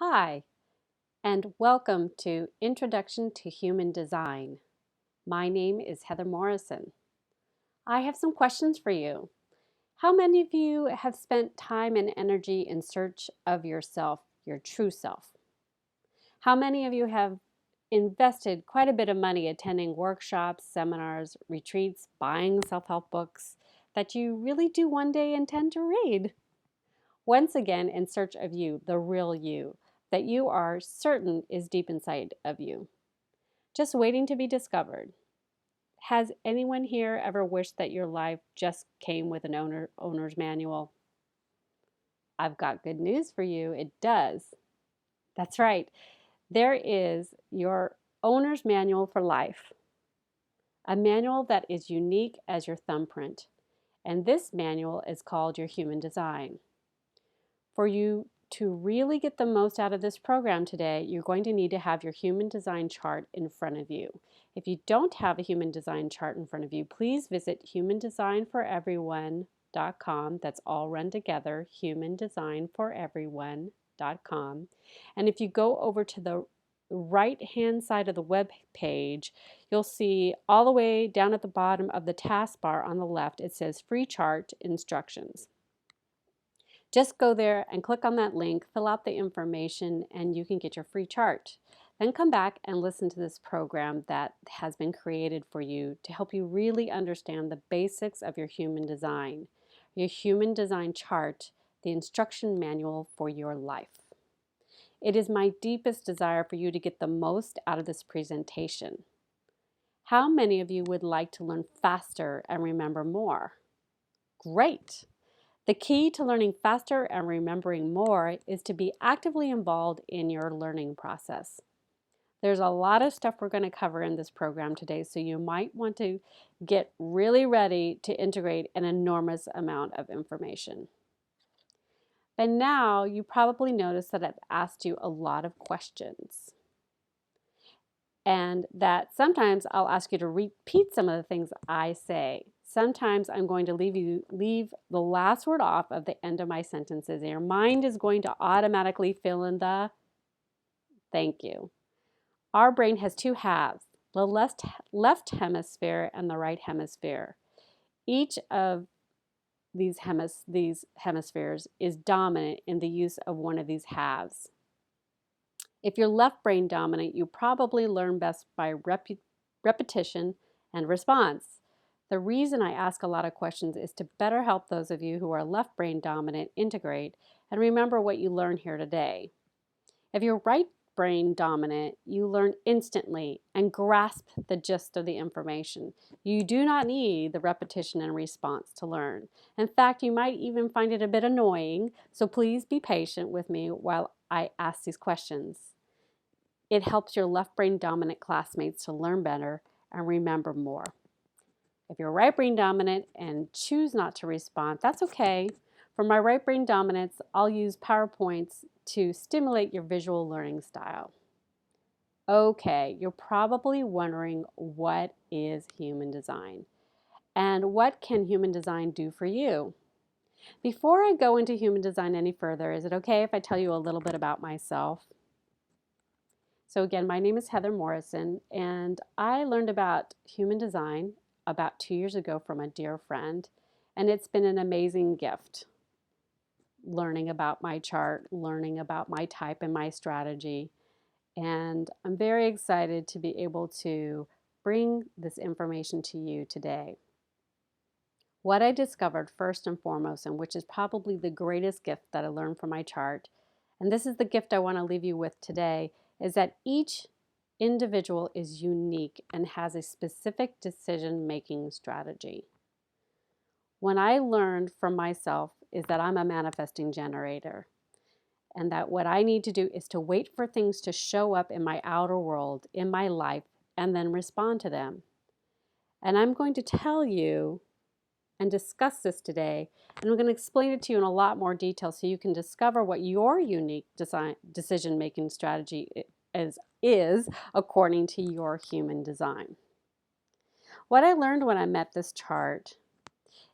Hi, and welcome to Introduction to Human Design. My name is Heather Morrison. I have some questions for you. How many of you have spent time and energy in search of yourself, your true self? How many of you have invested quite a bit of money attending workshops, seminars, retreats, buying self-help books that you really do one day intend to read? Once again, in search of you, the real you, that you are certain is deep inside of you, just waiting to be discovered. Has anyone here ever wished that your life just came with an owner's manual? I've got good news for you. It does. That's right. There is your owner's manual for life, a manual that is unique as your thumbprint. And this manual is called your human design. For you to really get the most out of this program today, you're going to need to have your human design chart in front of you. If you don't have a human design chart in front of you, please visit humandesignforeveryone.com. That's all run together, humandesignforeveryone.com. And if you go over to the right hand side of the web page, you'll see all the way down at the bottom of the taskbar on the left, it says free chart instructions. Just go there and click on that link, fill out the information, and you can get your free chart. Then come back and listen to this program that has been created for you to help you really understand the basics of your human design. Your human design chart, the instruction manual for your life. It is my deepest desire for you to get the most out of this presentation. How many of you would like to learn faster and remember more? Great! The key to learning faster and remembering more is to be actively involved in your learning process. There's a lot of stuff we're going to cover in this program today, so you might want to get really ready to integrate an enormous amount of information. But now you probably noticed that I've asked you a lot of questions, and that sometimes I'll ask you to repeat some of the things I say. Sometimes I'm going to leave the last word off of the end of my sentences, and your mind is going to automatically fill in the thank you. Our brain has two halves, the left hemisphere and the right hemisphere. Each of these hemispheres is dominant in the use of one of these halves. If you're left brain dominant, you probably learn best by repetition and response. The reason I ask a lot of questions is to better help those of you who are left brain dominant integrate and remember what you learned here today. If you're right brain dominant, you learn instantly and grasp the gist of the information. You do not need the repetition and response to learn. In fact, you might even find it a bit annoying, so please be patient with me while I ask these questions. It helps your left brain dominant classmates to learn better and remember more. If you're right brain dominant and choose not to respond, that's okay. For my right brain dominance, I'll use PowerPoints to stimulate your visual learning style. Okay, you're probably wondering, what is human design? And what can human design do for you? Before I go into human design any further, is it okay if I tell you a little bit about myself? So again, my name is Heather Morrison, and I learned about human design about 2 years ago from a dear friend, and it's been an amazing gift. Learning about my chart, learning about my type and my strategy, and I'm very excited to be able to bring this information to you today. What I discovered first and foremost, and which is probably the greatest gift that I learned from my chart, and this is the gift I want to leave you with today, is that each individual is unique and has a specific decision-making strategy. When I learned from myself is that I'm a manifesting generator, and that what I need to do is to wait for things to show up in my outer world, in my life, and then respond to them. And I'm going to tell you and discuss this today, and I'm going to explain it to you in a lot more detail so you can discover what your unique decision-making strategy is according to your human design. What I learned when I met this chart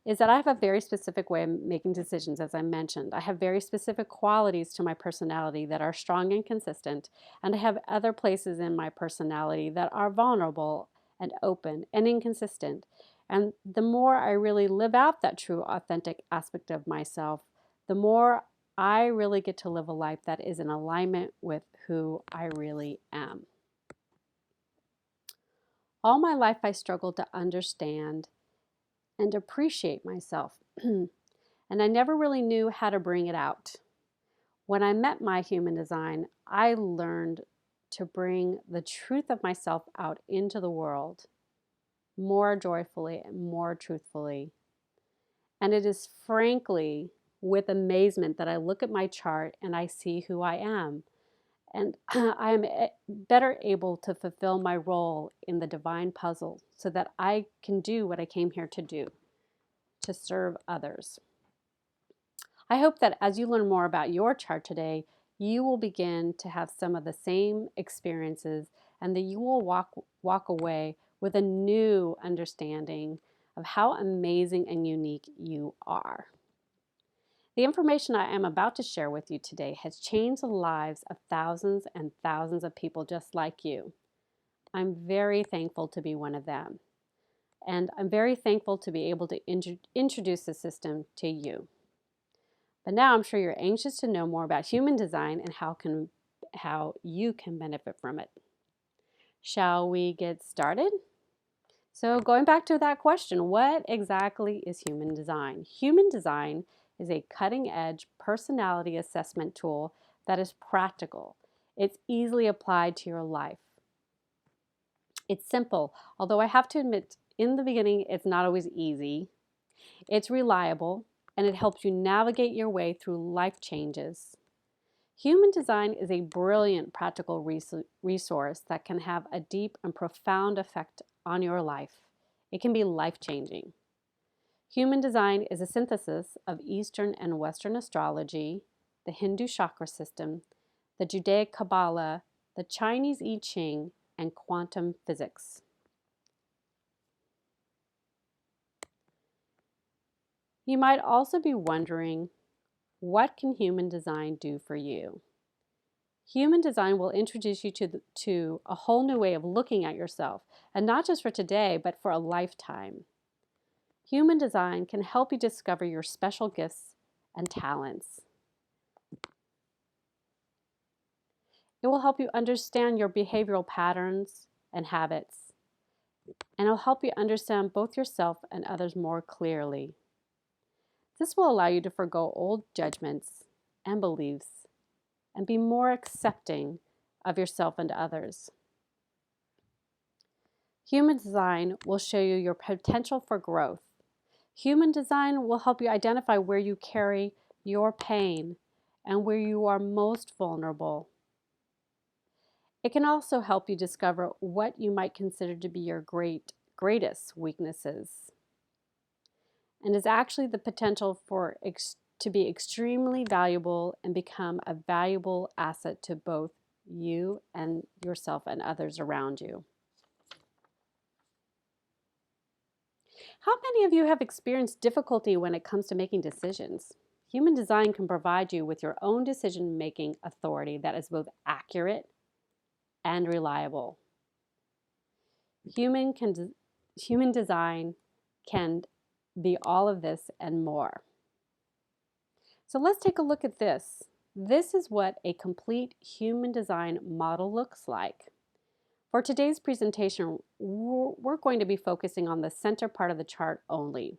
is that I have a very specific way of making decisions, as I mentioned. I have very specific qualities to my personality that are strong and consistent, and I have other places in my personality that are vulnerable and open and inconsistent. And the more I really live out that true, authentic aspect of myself, the more I really get to live a life that is in alignment with who I really am. All my life, I struggled to understand and appreciate myself. And I never really knew how to bring it out. When I met my human design, I learned to bring the truth of myself out into the world more joyfully and more truthfully. And it is frankly with amazement that I look at my chart and I see who I am. And I am better able to fulfill my role in the divine puzzle so that I can do what I came here to do, to serve others. I hope that as you learn more about your chart today, you will begin to have some of the same experiences and that you will walk away with a new understanding of how amazing and unique you are. The information I am about to share with you today has changed the lives of thousands and thousands of people just like you. I'm very thankful to be one of them. And I'm very thankful to be able to introduce the system to you. But now I'm sure you're anxious to know more about human design and how you can benefit from it. Shall we get started? So going back to that question, what exactly is human design? Human design is a cutting-edge personality assessment tool that is practical. It's easily applied to your life. It's simple, although I have to admit, in the beginning, it's not always easy. It's reliable, and it helps you navigate your way through life changes. Human design is a brilliant practical resource that can have a deep and profound effect on your life. It can be life-changing. Human design is a synthesis of Eastern and Western astrology, the Hindu chakra system, the Judaic Kabbalah, the Chinese I-Ching, and quantum physics. You might also be wondering, what can human design do for you? Human design will introduce you to a whole new way of looking at yourself, and not just for today, but for a lifetime. Human design can help you discover your special gifts and talents. It will help you understand your behavioral patterns and habits, and it'll help you understand both yourself and others more clearly. This will allow you to forgo old judgments and beliefs and be more accepting of yourself and others. Human design will show you your potential for growth. Human design will help you identify where you carry your pain and where you are most vulnerable. It can also help you discover what you might consider to be your greatest weaknesses, and is actually the potential to be extremely valuable and become a valuable asset to both you and yourself and others around you. How many of you have experienced difficulty when it comes to making decisions? Human design can provide you with your own decision-making authority that is both accurate and reliable. Human design can be all of this and more. So let's take a look at this. This is what a complete human design model looks like. For today's presentation, we're going to be focusing on the center part of the chart only,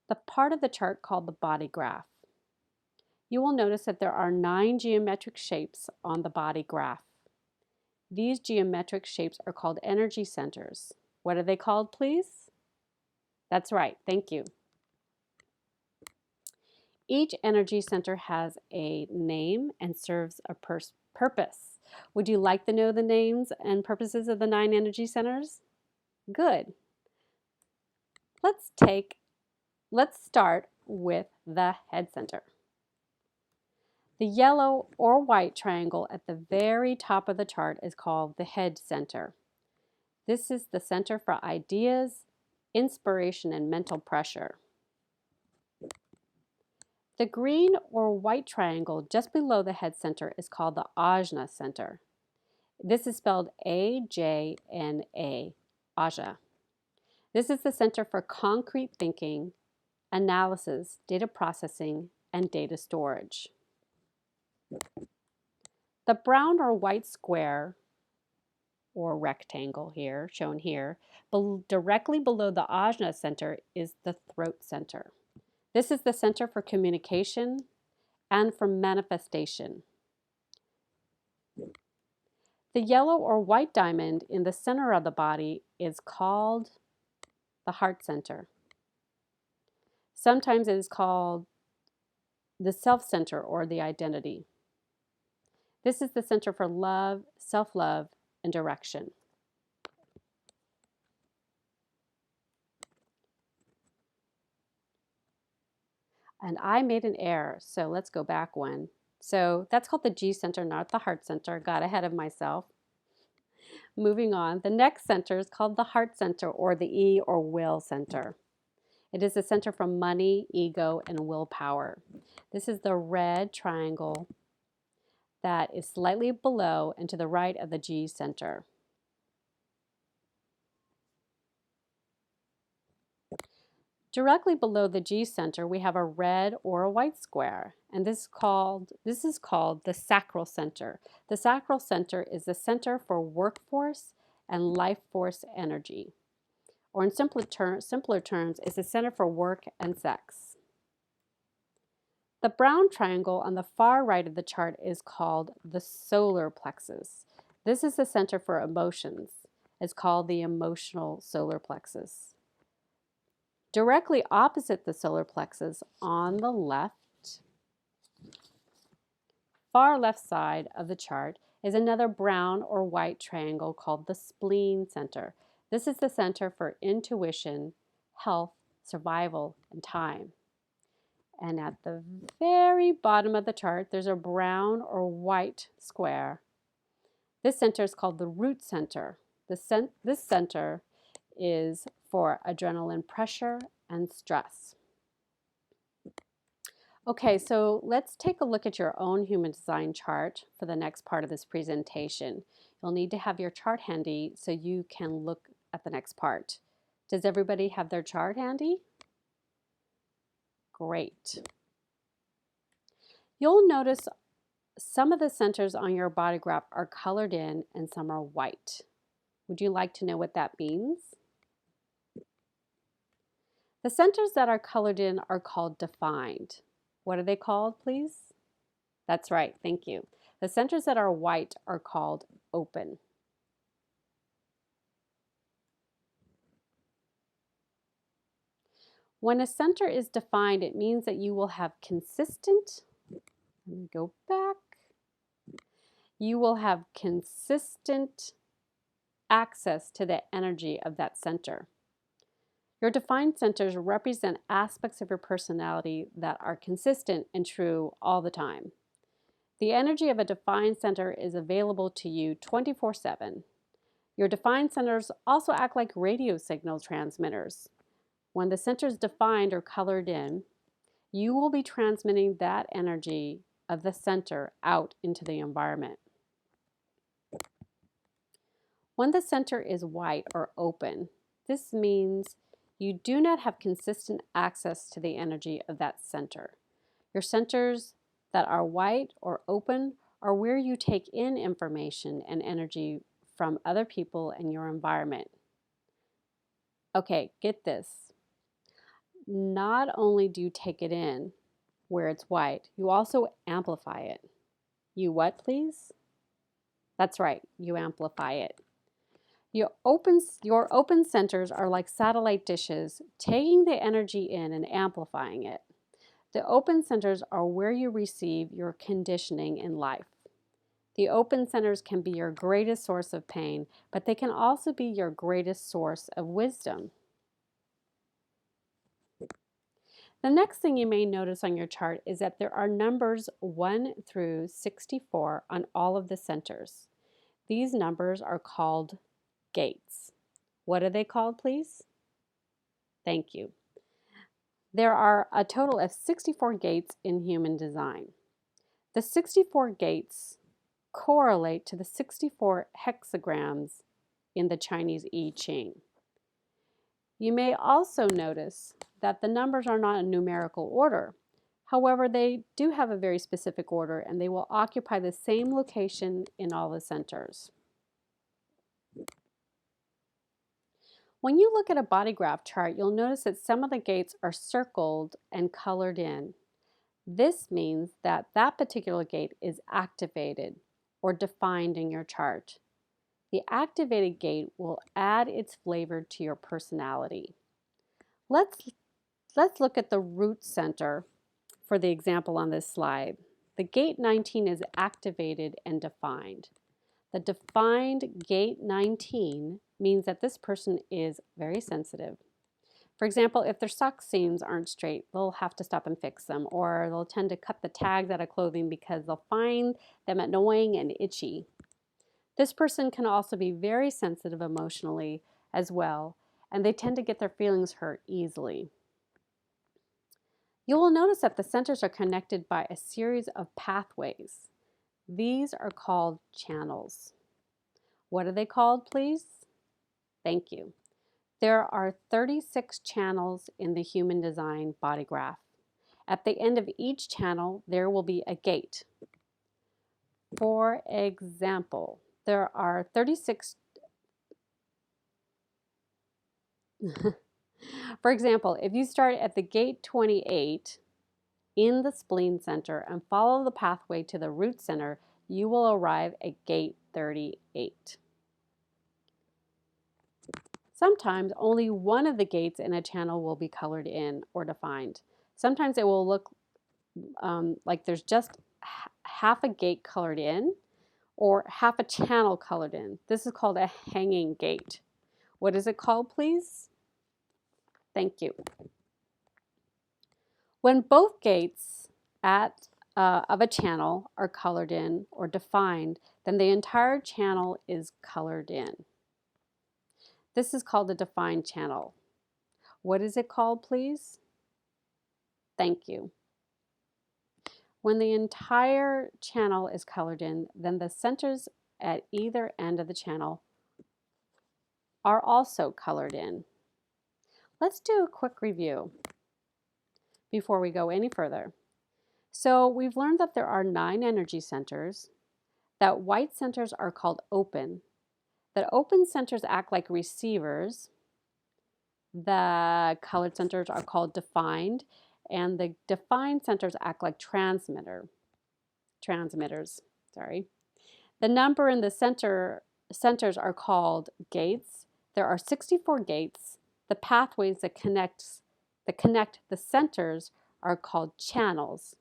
the part of the chart called the body graph. You will notice that there are 9 geometric shapes on the body graph. These geometric shapes are called energy centers. What are they called, please? That's right, thank you. Each energy center has a name and serves a purpose. Would you like to know the names and purposes of the 9 energy centers? Good. Let's start with the head center. The yellow or white triangle at the very top of the chart is called the head center. This is the center for ideas, inspiration, and mental pressure. The green or white triangle just below the head center is called the ajna center. This is spelled A-J-N-A, Aja. This is the center for concrete thinking, analysis, data processing, and data storage. The brown or white square or rectangle here, shown here, directly below the ajna center is the throat center. This is the center for communication and for manifestation. The yellow or white diamond in the center of the body is called the heart center. Sometimes it is called the self center or the identity. This is the center for love, self-love, and direction. And I made an error, so let's go back one. So that's called the G center, not the heart center. Got ahead of myself. Moving on, the next center is called the heart center or the E or will center. It is the center for money, ego, and willpower. This is the red triangle that is slightly below and to the right of the G center. Directly below the G center, we have a red or a white square, and this is called the sacral center. The sacral center is the center for workforce and life force energy, or in simpler terms, is the center for work and sex. The brown triangle on the far right of the chart is called the solar plexus. This is the center for emotions. It's called the emotional solar plexus. Directly opposite the solar plexus on the left, far left side of the chart is another brown or white triangle called the spleen center. This is the center for intuition, health, survival, and time. And at the very bottom of the chart, there's a brown or white square. This center is called the root center. This center is for adrenaline pressure and stress. Okay, so let's take a look at your own human design chart for the next part of this presentation. You'll need to have your chart handy so you can look at the next part. Does everybody have their chart handy? Great. You'll notice some of the centers on your body graph are colored in and some are white. Would you like to know what that means? The centers that are colored in are called defined. What are they called, please? That's right, thank you. The centers that are white are called open. When a center is defined, it means that you will have consistent, let me go back, you will have consistent access to the energy of that center. Your defined centers represent aspects of your personality that are consistent and true all the time. The energy of a defined center is available to you 24/7. Your defined centers also act like radio signal transmitters. When the center is defined or colored in, you will be transmitting that energy of the center out into the environment. When the center is white or open, this means you do not have consistent access to the energy of that center. Your centers that are white or open are where you take in information and energy from other people and your environment. Okay, get this. Not only do you take it in where it's white, you also amplify it. You what, please? That's right, you amplify it. Your open centers are like satellite dishes, taking the energy in and amplifying it. The open centers are where you receive your conditioning in life. The open centers can be your greatest source of pain, but they can also be your greatest source of wisdom. The next thing you may notice on your chart is that there are numbers 1 through 64 on all of the centers. These numbers are called gates. What are they called, please? Thank you. There are a total of 64 gates in human design. The 64 gates correlate to the 64 hexagrams in the Chinese I-Ching. You may also notice that the numbers are not in numerical order. However, they do have a very specific order and they will occupy the same location in all the centers. When you look at a body graph chart, you'll notice that some of the gates are circled and colored in. This means that that particular gate is activated or defined in your chart. The activated gate will add its flavor to your personality. Let's look at the root center for the example on this slide. The gate 19 is activated and defined. The defined gate 19 means that this person is very sensitive. For example, if their sock seams aren't straight, they'll have to stop and fix them, or they'll tend to cut the tags out of clothing because they'll find them annoying and itchy. This person can also be very sensitive emotionally as well, and they tend to get their feelings hurt easily. You will notice that the centers are connected by a series of pathways. These are called channels. What are they called, please? Thank you. There are 36 channels in the human design body graph. At the end of each channel, there will be a gate. For example, there are 36 For example, if you start at the gate 28 in the spleen center and follow the pathway to the root center, you will arrive at gate 38. Sometimes only one of the gates in a channel will be colored in or defined. Sometimes it will look like there's just half a gate colored in or half a channel colored in. This is called a hanging gate. What is it called, please? Thank you. When both gates of a channel are colored in or defined, then the entire channel is colored in. This is called a defined channel. What is it called, please? Thank you. When the entire channel is colored in, then the centers at either end of the channel are also colored in. Let's do a quick review before we go any further. So we've learned that there are 9 energy centers, that white centers are called open, that open centers act like receivers, the colored centers are called defined, and the defined centers act like transmitters. The number in the centers are called gates. There are 64 gates. The pathways that connect the centers are called channels.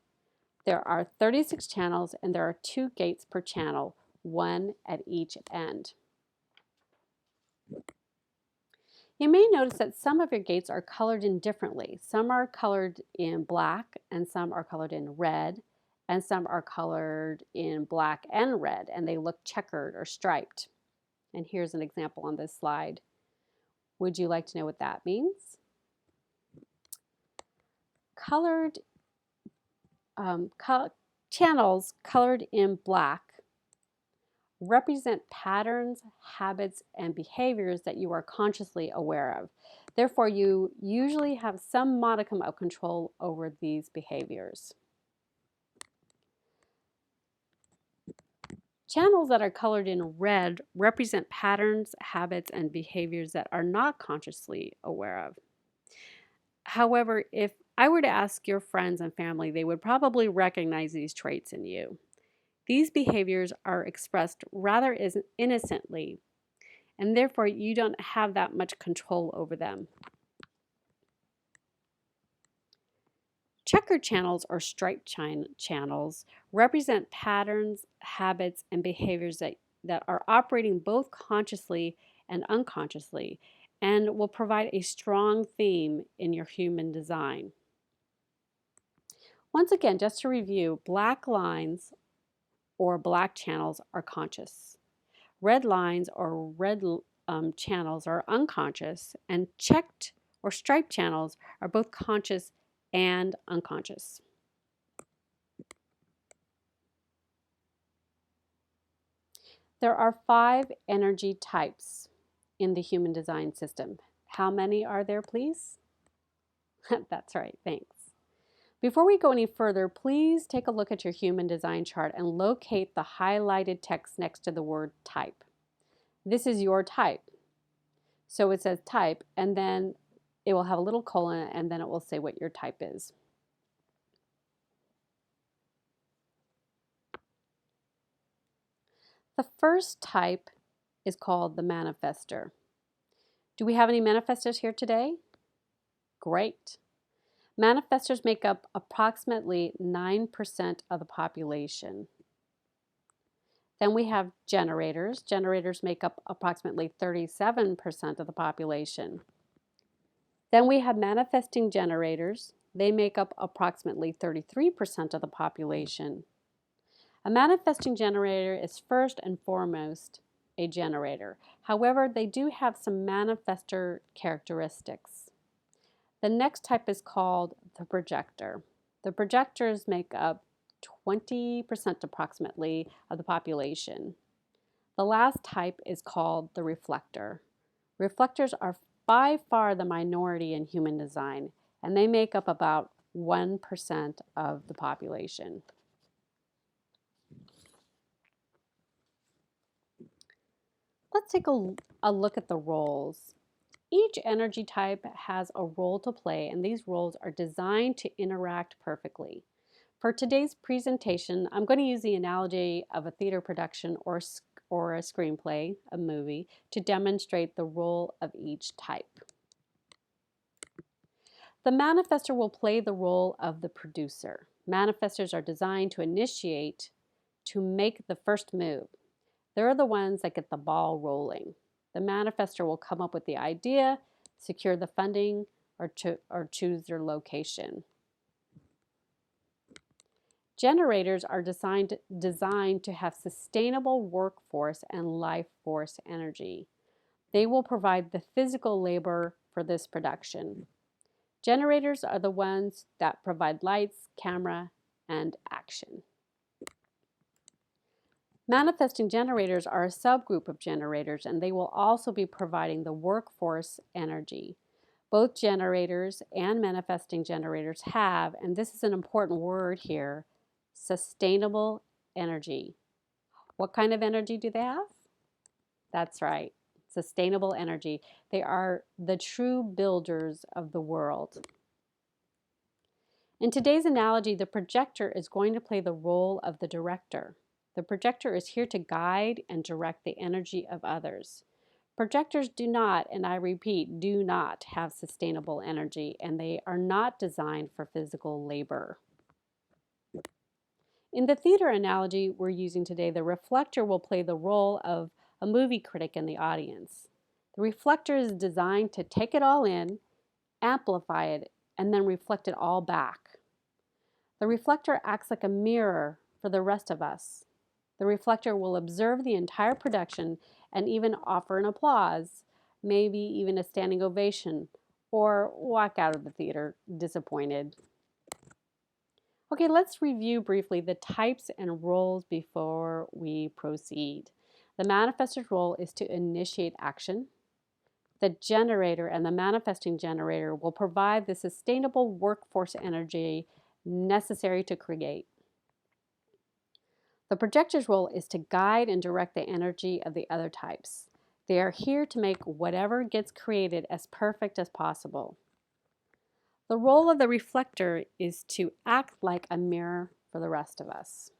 There are 36 channels and there are 2 gates per channel, 1 at each end. You may notice that some of your gates are colored in differently. Some are colored in black and some are colored in red and some are colored in black and red and they look checkered or striped. And here's an example on this slide. Would you like to know what that means? Channels colored in black represent patterns, habits, and behaviors that you are consciously aware of. Therefore, you usually have some modicum of control over these behaviors. Channels that are colored in red represent patterns, habits, and behaviors that are not consciously aware of. However, if I were to ask your friends and family, they would probably recognize these traits in you. These behaviors are expressed rather innocently, and therefore you don't have that much control over them. Checkered channels or striped channels represent patterns, habits, and behaviors that are operating both consciously and unconsciously, and will provide a strong theme in your human design. Once again, just to review, black lines or black channels are conscious. Red lines or red channels are unconscious, and checked or striped channels are both conscious and unconscious. There are 5 energy types in the human design system. How many are there, please? That's right, thanks. Before we go any further, please take a look at your human design chart and locate the highlighted text next to the word type. This is your type. So it says type, and then it will have a little colon, and then it will say what your type is. The first type is called the manifester. Do we have any manifestors here today? Great. Manifestors make up approximately 9% of the population. Then we have generators. Generators make up approximately 37% of the population. Then we have manifesting generators. They make up approximately 33% of the population. A manifesting generator is first and foremost a generator. However, they do have some manifestor characteristics. The next type is called the projector. The projectors make up 20% approximately of the population. The last type is called the reflector. Reflectors are by far the minority in human design, and they make up about 1% of the population. Let's take a look at the roles. Each energy type has a role to play, and these roles are designed to interact perfectly. For today's presentation, I'm going to use the analogy of a theater production or a screenplay, a movie, to demonstrate the role of each type. The manifestor will play the role of the producer. Manifestors are designed to initiate, to make the first move. They're the ones that get the ball rolling. The manifestor will come up with the idea, secure the funding, or choose their location. Generators are designed to have sustainable workforce and life force energy. They will provide the physical labor for this production. Generators are the ones that provide lights, camera, and action. Manifesting generators are a subgroup of generators, and they will also be providing the workforce energy. Both generators and manifesting generators have, and this is an important word here, sustainable energy. What kind of energy do they have? That's right, sustainable energy. They are the true builders of the world. In today's analogy, the projector is going to play the role of the director. The projector is here to guide and direct the energy of others. Projectors do not, and I repeat, do not have sustainable energy, and they are not designed for physical labor. In the theater analogy we're using today, the reflector will play the role of a movie critic in the audience. The reflector is designed to take it all in, amplify it, and then reflect it all back. The reflector acts like a mirror for the rest of us. The reflector will observe the entire production and even offer an applause, maybe even a standing ovation, or walk out of the theater disappointed. Okay, let's review briefly the types and roles before we proceed. The manifestor's role is to initiate action. The generator and the manifesting generator will provide the sustainable workforce energy necessary to create. The projector's role is to guide and direct the energy of the other types. They are here to make whatever gets created as perfect as possible. The role of the reflector is to act like a mirror for the rest of us.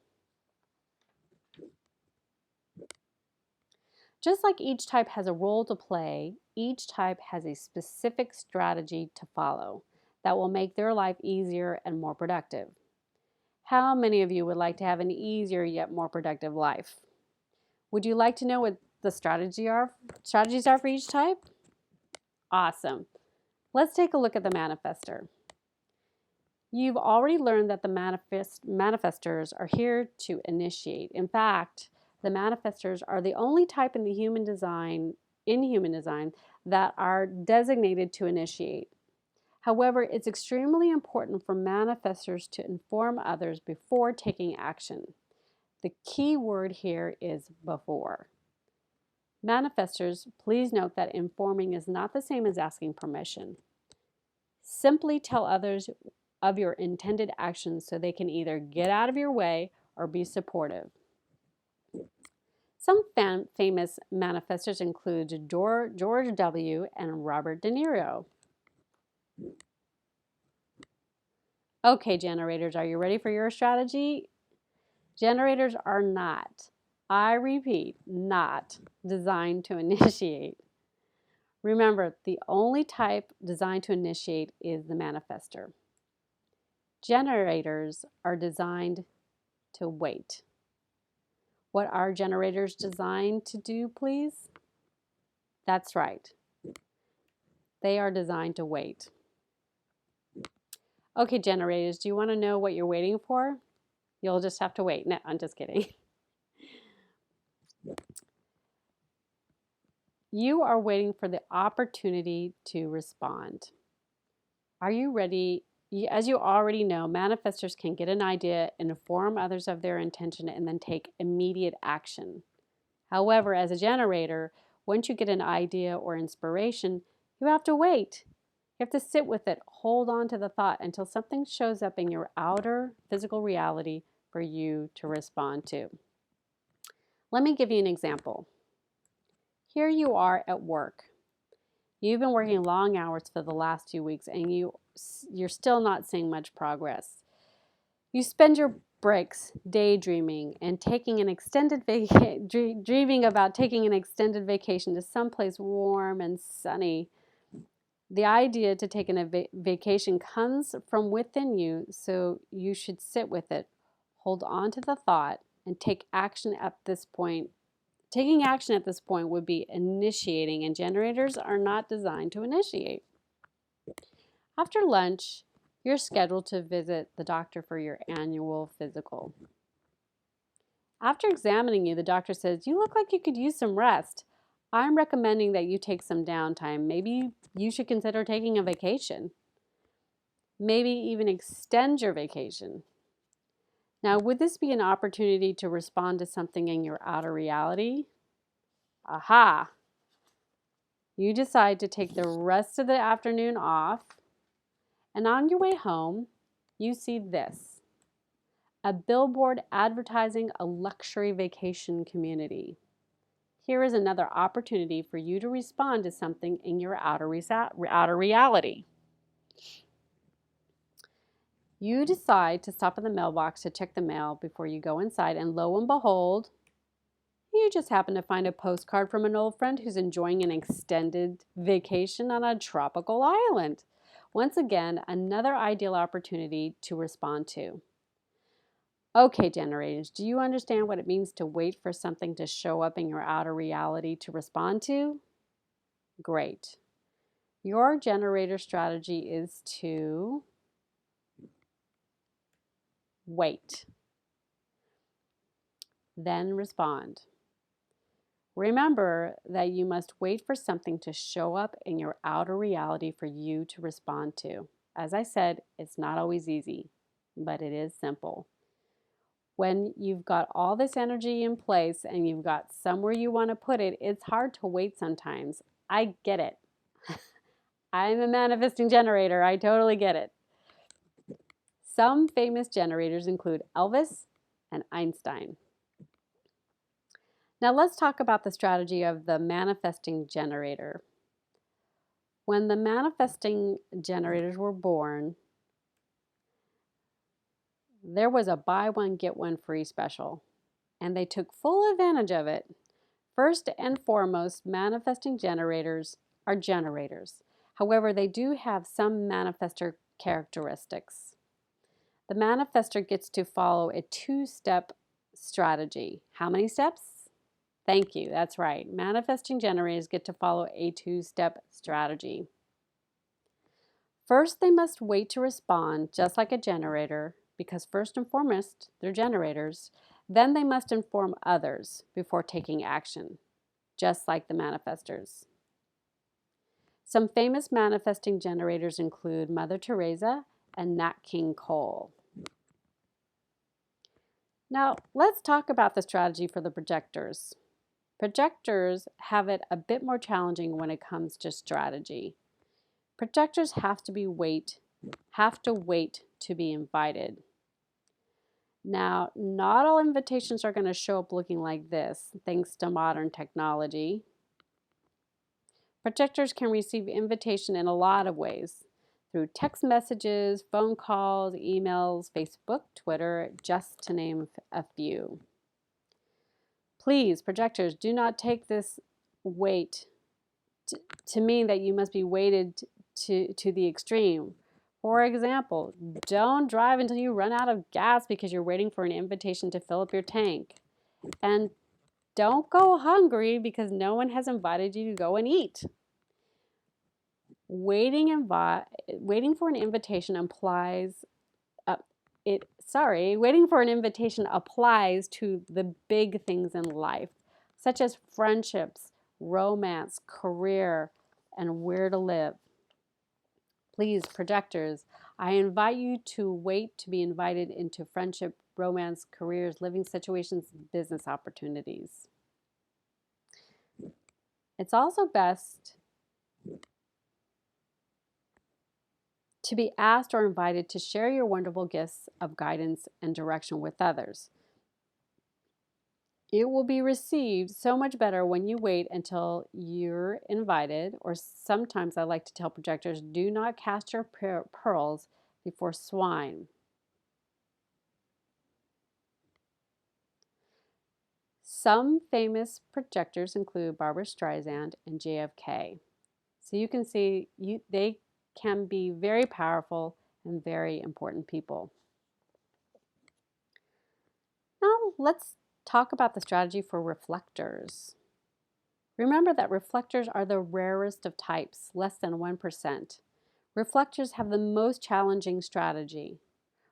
Just like each type has a role to play, each type has a specific strategy to follow that will make their life easier and more productive. How many of you would like to have an easier yet more productive life? Would you like to know what the strategies are for each type? Awesome. Let's take a look at the manifestor. You've already learned that the manifestors are here to initiate. In fact, the manifestors are the only type in human design that are designated to initiate. However, it's extremely important for manifestors to inform others before taking action. The key word here is before. Manifestors, please note that informing is not the same as asking permission. Simply tell others of your intended actions so they can either get out of your way or be supportive. Some famous manifestors include George W. and Robert De Niro. Okay, generators, are you ready for your strategy? Generators are not, I repeat, not designed to initiate. Remember, the only type designed to initiate is the manifestor. Generators are designed to wait. What are generators designed to do, please? That's right. They are designed to wait. Okay, generators, do you want to know what you're waiting for? You'll just have to wait. No, I'm just kidding. You are waiting for the opportunity to respond. Are you ready? As you already know, manifestors can get an idea, inform others of their intention, and then take immediate action. However, as a generator, once you get an idea or inspiration, you have to wait. You have to sit with it, hold on to the thought until something shows up in your outer physical reality for you to respond to. Let me give you an example. Here you are at work. You've been working long hours for the last 2 weeks and you're still not seeing much progress. You spend your breaks daydreaming and taking an extended dreaming about taking an extended vacation to someplace warm and sunny. The idea to take a vacation comes from within you, so you should sit with it, hold on to the thought, and take action at this point. Taking action at this point would be initiating, and generators are not designed to initiate. After lunch, you're scheduled to visit the doctor for your annual physical. After examining you, the doctor says, "You look like you could use some rest. I'm recommending that you take some downtime. Maybe you should consider taking a vacation. Maybe even extend your vacation." Now, would this be an opportunity to respond to something in your outer reality? Aha! You decide to take the rest of the afternoon off, and on your way home, you see this: a billboard advertising a luxury vacation community. Here is another opportunity for you to respond to something in your outer reality. You decide to stop at the mailbox to check the mail before you go inside, and lo and behold, you just happen to find a postcard from an old friend who's enjoying an extended vacation on a tropical island. Once again, another ideal opportunity to respond to. Okay, generators, do you understand what it means to wait for something to show up in your outer reality to respond to? Great. Your generator strategy is to wait, then respond. Remember that you must wait for something to show up in your outer reality for you to respond to. As I said, it's not always easy, but it is simple. When you've got all this energy in place and you've got somewhere you want to put it, it's hard to wait sometimes. I get it. I'm a manifesting generator. I totally get it. Some famous generators include Elvis and Einstein. Now let's talk about the strategy of the manifesting generator. When the manifesting generators were born, there was a buy one, get one free special, and they took full advantage of it. First and foremost, manifesting generators are generators. However, they do have some manifestor characteristics. The manifestor gets to follow a two-step strategy. How many steps? Thank you, that's right. Manifesting generators get to follow a two-step strategy. First, they must wait to respond, just like a generator, because first and foremost, they're generators. Then they must inform others before taking action, just like the manifestors. Some famous manifesting generators include Mother Teresa and Nat King Cole. Now, let's talk about the strategy for the projectors. Projectors have it a bit more challenging when it comes to strategy. Projectors have to wait to be invited. Now, not all invitations are going to show up looking like this, thanks to modern technology. Projectors can receive invitation in a lot of ways, through text messages, phone calls, emails, Facebook, Twitter, just to name a few. Please, projectors, do not take this wait to mean that you must be weighted to the extreme. For example, don't drive until you run out of gas because you're waiting for an invitation to fill up your tank. And don't go hungry because no one has invited you to go and eat. Waiting for an invitation applies to the big things in life, such as friendships, romance, career, and where to live. Please, projectors, I invite you to wait to be invited into friendship, romance, careers, living situations, business opportunities. It's also best to be asked or invited to share your wonderful gifts of guidance and direction with others. It will be received so much better when you wait until you're invited, or sometimes I like to tell projectors, do not cast your pearls before swine. Some famous projectors include Barbra Streisand and JFK. So you can see they can be very powerful and very important people. Now let's talk about the strategy for reflectors. Remember that reflectors are the rarest of types, less than 1%. Reflectors have the most challenging strategy.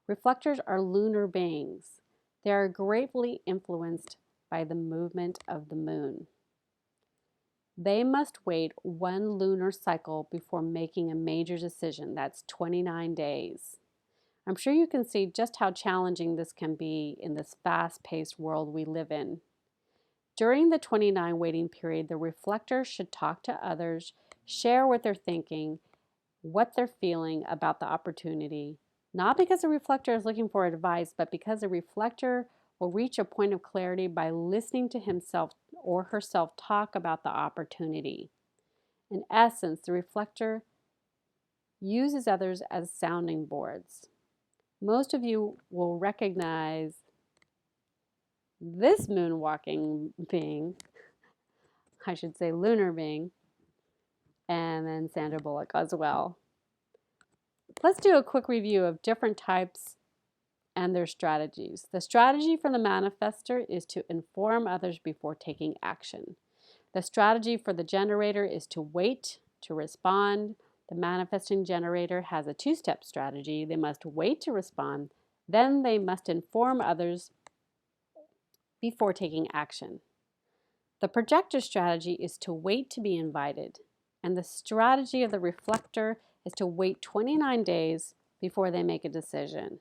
Reflectors are lunar beings. They are greatly influenced by the movement of the moon. They must wait one lunar cycle before making a major decision. That's 29 days. I'm sure you can see just how challenging this can be in this fast-paced world we live in. During the 29 waiting period, the reflector should talk to others, share what they're thinking, what they're feeling about the opportunity, not because the reflector is looking for advice, but because the reflector will reach a point of clarity by listening to himself or herself talk about the opportunity. In essence, the reflector uses others as sounding boards. Most of you will recognize this moonwalking being, I should say lunar being, and then Sandra Bullock as well. Let's do a quick review of different types and their strategies. The strategy for the manifestor is to inform others before taking action. The strategy for the generator is to wait to respond. The manifesting generator has a two-step strategy. They must wait to respond, then they must inform others before taking action. The projector strategy is to wait to be invited, and the strategy of the reflector is to wait 29 days before they make a decision.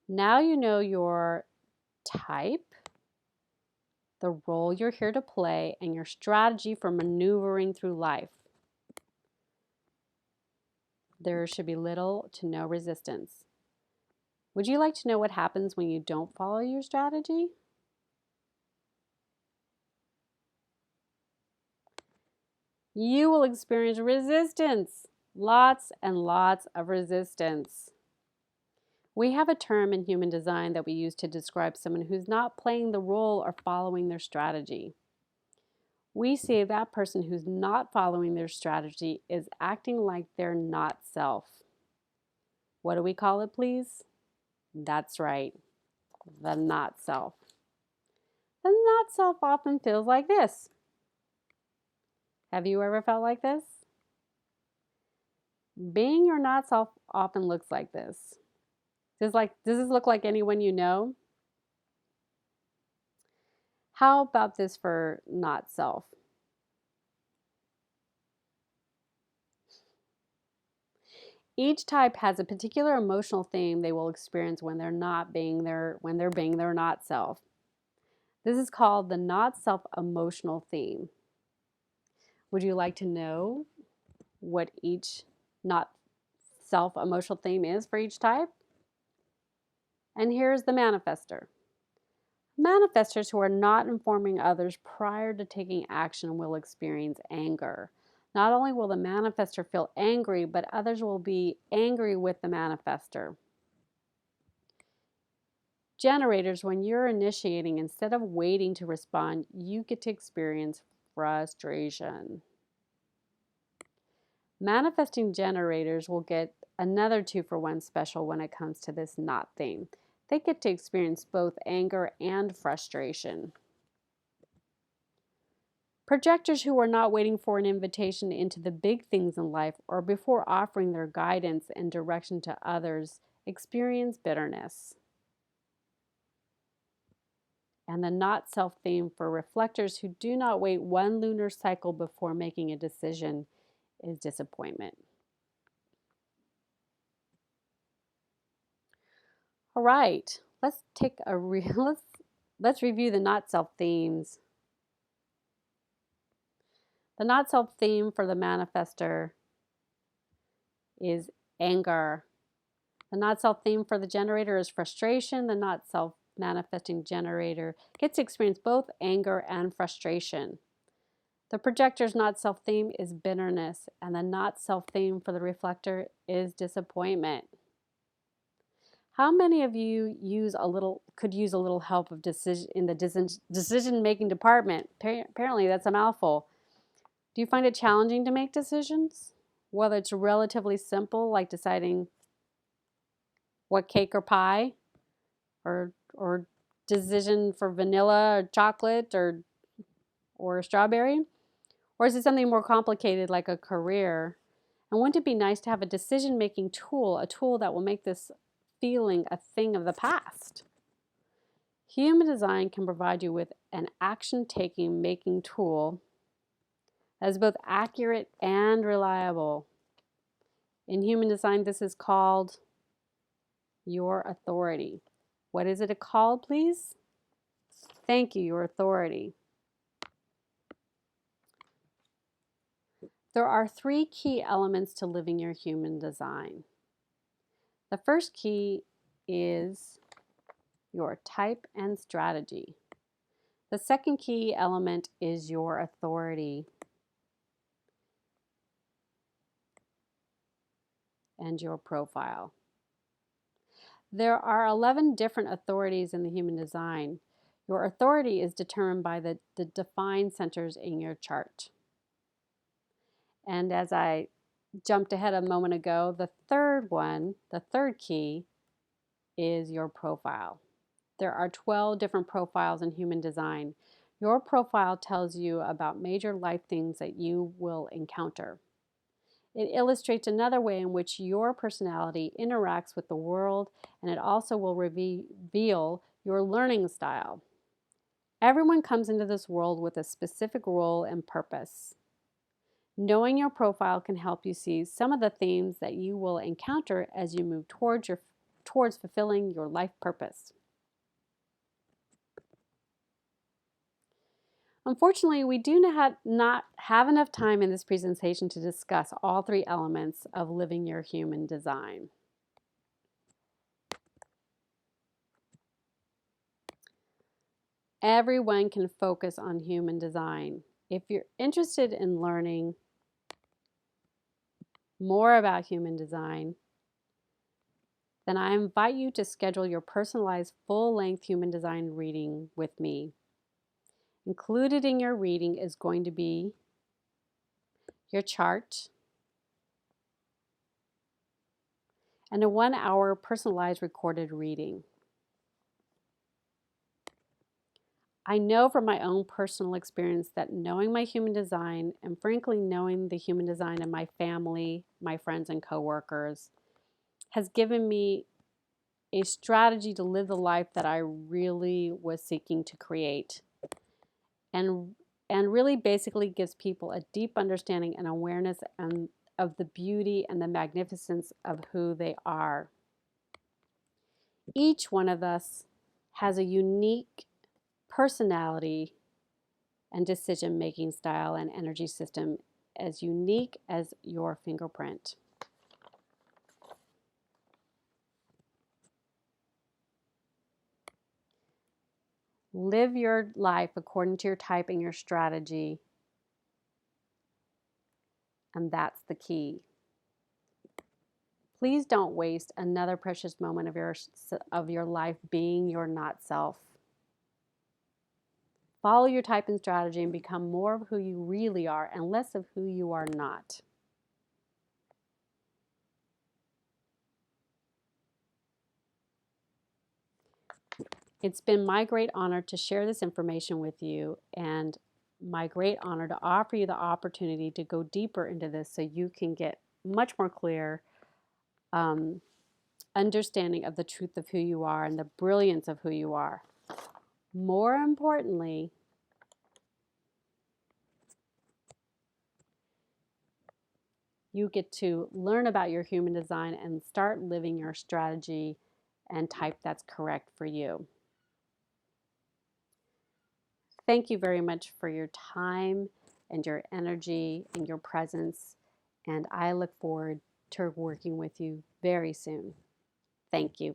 Now you know your type, the role you're here to play, and your strategy for maneuvering through life. There should be little to no resistance. Would you like to know what happens when you don't follow your strategy? You will experience resistance, lots and lots of resistance. We have a term in human design that we use to describe someone who's not playing the role or following their strategy. We say that person who's not following their strategy is acting like they're not self. What do we call it, please? That's right, the not self. The not self often feels like this. Have you ever felt like this? Being your not self often looks like this. Does this look like anyone you know? How about this for not self? Each type has a particular emotional theme they will experience when they're being their not self. This is called the not self emotional theme. Would you like to know what each not self emotional theme is for each type? And here's the manifester. Manifestors who are not informing others prior to taking action will experience anger. Not only will the manifestor feel angry, but others will be angry with the manifestor. Generators, when you're initiating, instead of waiting to respond, you get to experience frustration. Manifesting generators will get another 2-for-1 special when it comes to this not theme. They get to experience both anger and frustration. Projectors who are not waiting for an invitation into the big things in life or before offering their guidance and direction to others experience bitterness. And the not self theme for reflectors who do not wait one lunar cycle before making a decision is disappointment. All right, let's take a let's review the not self themes. The not self theme for the manifestor is anger. The not self theme for the generator is frustration. The not self manifesting generator gets to experience both anger and frustration. The projector's not self theme is bitterness, and the not self theme for the reflector is disappointment. How many of you could use a little help of in the decision making department? Apparently, that's a mouthful. Do you find it challenging to make decisions? Whether it's relatively simple, like deciding what cake or pie, or decision for vanilla or chocolate or strawberry, or is it something more complicated like a career? And wouldn't it be nice to have a decision-making tool, a tool that will make this feeling a thing of the past? Human design can provide you with an action-taking making tool that is both accurate and reliable. In human design, this is called your authority. What is it called, please? Thank you, your authority. There are 3 key elements to living your human design. The first key is your type and strategy. The second key element is your authority and your profile. There are 11 different authorities in the human design. Your authority is determined by the defined centers in your chart. And as I jumped ahead a moment ago, the third key is your profile. There are 12 different profiles in human design. Your profile tells you about major life things that you will encounter. It illustrates another way in which your personality interacts with the world, and it also will reveal your learning style. Everyone comes into this world with a specific role and purpose. Knowing your profile can help you see some of the themes that you will encounter as you move towards fulfilling your life purpose. Unfortunately, we do not have enough time in this presentation to discuss all 3 elements of living your human design. Everyone can focus on human design. If you're interested in learning more about human design, then I invite you to schedule your personalized full-length human design reading with me. Included in your reading is going to be your chart and a 1-hour personalized recorded reading. I know from my own personal experience that knowing my human design, and frankly knowing the human design of my family, my friends, and coworkers, has given me a strategy to live the life that I really was seeking to create. And really basically gives people a deep understanding and awareness and of the beauty and the magnificence of who they are. Each one of us has a unique personality and decision-making style and energy system as unique as your fingerprint. Live your life according to your type and your strategy, and that's the key. Please don't waste another precious moment of your life being your not self. Follow your type and strategy and become more of who you really are and less of who you are not. It's been my great honor to share this information with you, and my great honor to offer you the opportunity to go deeper into this so you can get much more clear understanding of the truth of who you are and the brilliance of who you are. More importantly, you get to learn about your human design and start living your strategy and type that's correct for you. Thank you very much for your time and your energy and your presence, and I look forward to working with you very soon. Thank you.